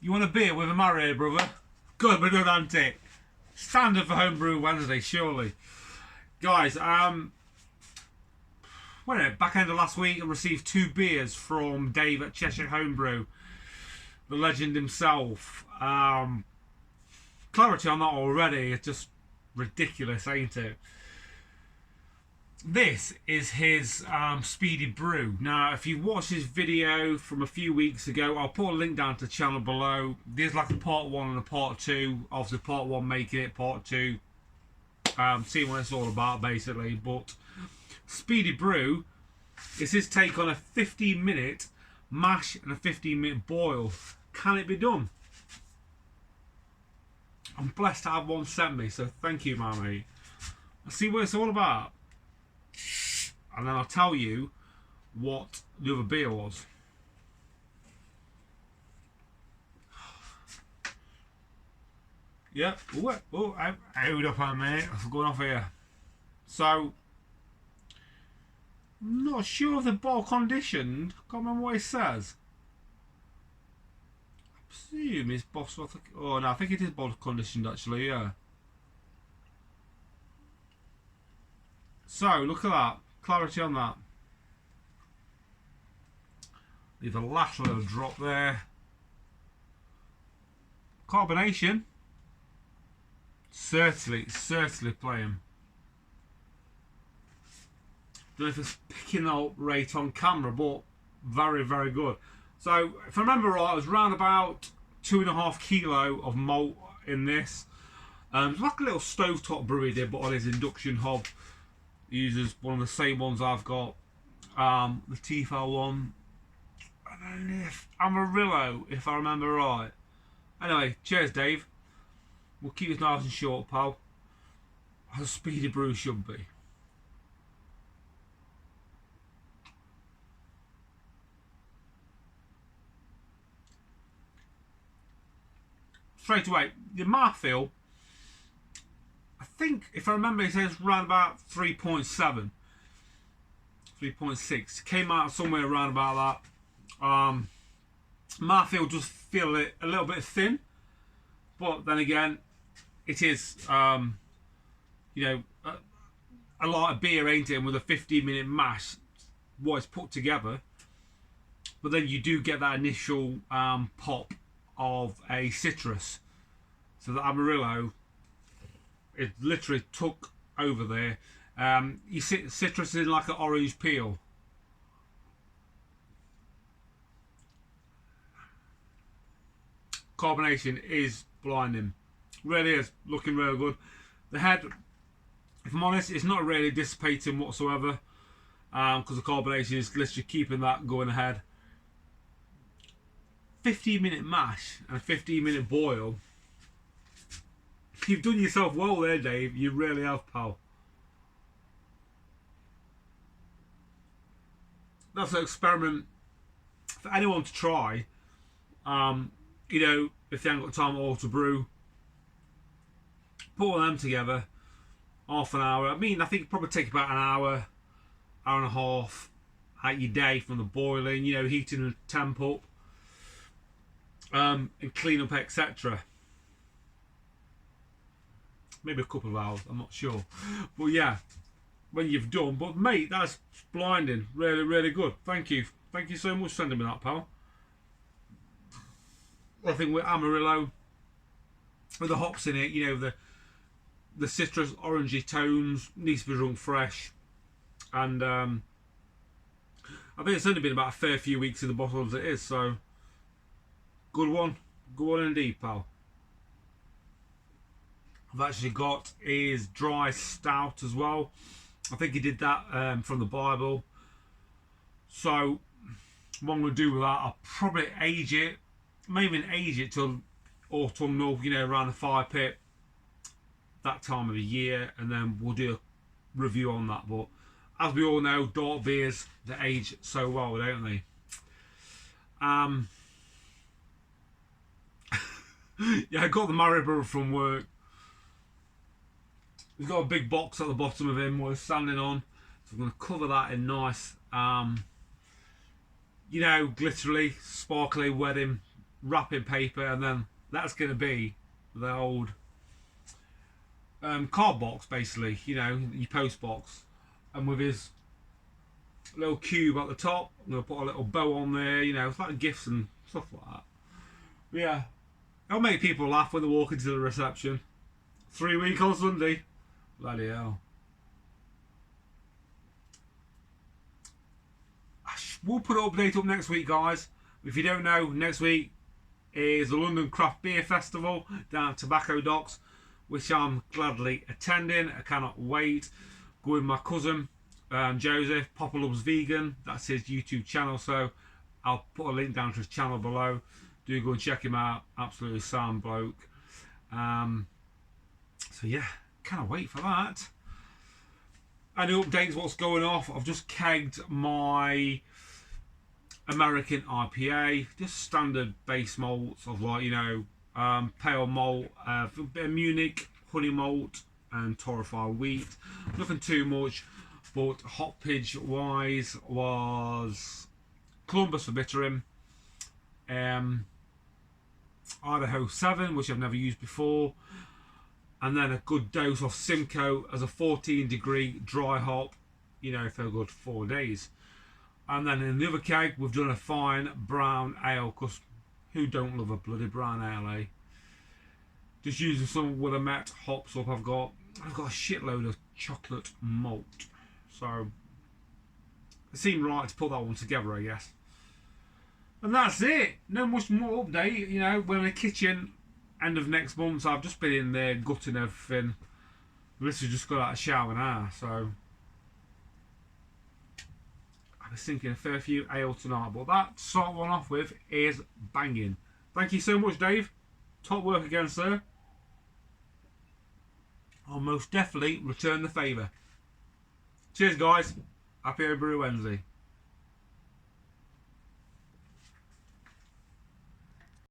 You want a beer with a Mario, brother? Good, but don't ante it. Standard for Homebrew Wednesday, surely. Guys, back end of last week I received 2 beers from Dave at Cheshire Homebrew, the legend himself. Clarity on that already, it's just ridiculous, ain't it? This is his speedy brew. Now, if you watched his video from a few weeks ago, I'll put a link down to the channel below. There's like a part 1 and a part 2. Obviously, part 1 making it, part 2 seeing what it's all about, basically. But speedy brew is his take on a 15-minute mash and a 15-minute boil. Can it be done? I'm blessed to have one sent me, so thank you, my mate. Let's see what it's all about. And then I'll tell you what the other beer was. Yep. Oh, hold up on mate. I'm going off here. So, I'm not sure if they're bottle conditioned. Can't remember what it says. I presume it's bottle. Oh no, I think it is bottle conditioned actually. Yeah. So look at that. Clarity on that. Leave a last little drop there. Carbonation. Certainly playing. Don't know if it's picking up rate on camera, but very, very good. So if I remember right, it was around about 2.5 kilo of malt in this. It's like a little stovetop brew he did, but on his induction hob. He uses one of the same ones I've got, the Tefal one. And then if Amarillo, if I remember right. Anyway, cheers, Dave. We'll keep this nice and short, pal. As a speedy brew should be. Straight away, the mouthfeel, I think, if I remember, it says around about 3.7. 3.6. Came out somewhere around about that. Mouthfeel does feel a little bit thin. But then again, it is, you know, a lot of beer, ain't it? And with a 15-minute mash, what it's put together. But then you do get that initial pop of a citrus. So the Amarillo, it literally took over there. You see citrus in like an orange peel. Carbonation is blinding. Really is. Looking really good. The head, if I'm honest, it's not really dissipating whatsoever. Because the carbonation is literally keeping that going ahead. 15-minute mash and a 15-minute boil. You've done yourself well there, Dave. You really have, pal. That's an experiment for anyone to try. You know, if they haven't got time at all to brew, put all them together, half an hour. I mean, I think it'd probably take about an hour, hour and a half out your day from the boiling, you know, heating the temp up, and clean up, etc. Maybe a couple of hours, I'm not sure. But yeah, when you've done. But mate, that's blinding. Really, really good. Thank you. Thank you so much for sending me that, pal. I think with Amarillo, with the hops in it, you know, the citrus orangey tones, needs to be drunk fresh. And I think it's only been about a fair few weeks in the bottle as it is, so good one. Good one indeed, pal. I've actually got his dry stout as well. I think he did that from the Bible. So what I'm going to do with that, I'll probably age it, maybe even age it till autumnal, you know, around the fire pit, that time of the year, and then we'll do a review on that. But as we all know, dark beers, they age so well, don't they? Yeah, I got the Maribor from work. He's got a big box at the bottom of him we're standing on. So I'm going to cover that in nice, you know, glittery, sparkly wedding wrapping paper, and then that's going to be the old card box, basically, you know, your post box. And with his little cube at the top, I'm going to put a little bow on there, you know, it's like gifts and stuff like that. But yeah, it'll make people laugh when they walk into the reception. 3 week on Sunday. Bloody hell. We'll put an update up next week, guys. If you don't know, next week is the London Craft Beer Festival down at Tobacco Docks, which I'm gladly attending. I cannot wait. Go with my cousin, Joseph, Papa Loves Vegan. That's his YouTube channel, so I'll put a link down to his channel below. Do go and check him out. Absolutely sound bloke. So yeah, cannot wait for that. Any updates what's going off? I've just kegged my American IPA, just standard base malts of, like, you know, pale malt, a bit of Munich, honey malt and torrefied wheat. Nothing too much, but hoppage wise was Columbus for bittering, Idaho 7, which I've never used before, and then a good dose of Simcoe as a 14-degree dry hop, you know, for a good 4 days. And then in the other keg, we've done a fine brown ale, because who don't love a bloody brown ale, eh? Just using some Willamette hops up. I've got a shitload of chocolate malt, so it seemed right to put that one together, I guess. And that's it. No much more update. You know, we're in the kitchen end of next month, so I've just been in there gutting everything. Literally just got out of the shower now, so I was thinking a fair few ale tonight, but that to start one off with is banging. Thank you so much, Dave. Top work again, sir. I'll most definitely return the favour. Cheers, guys. Happy Homebrew Wednesday.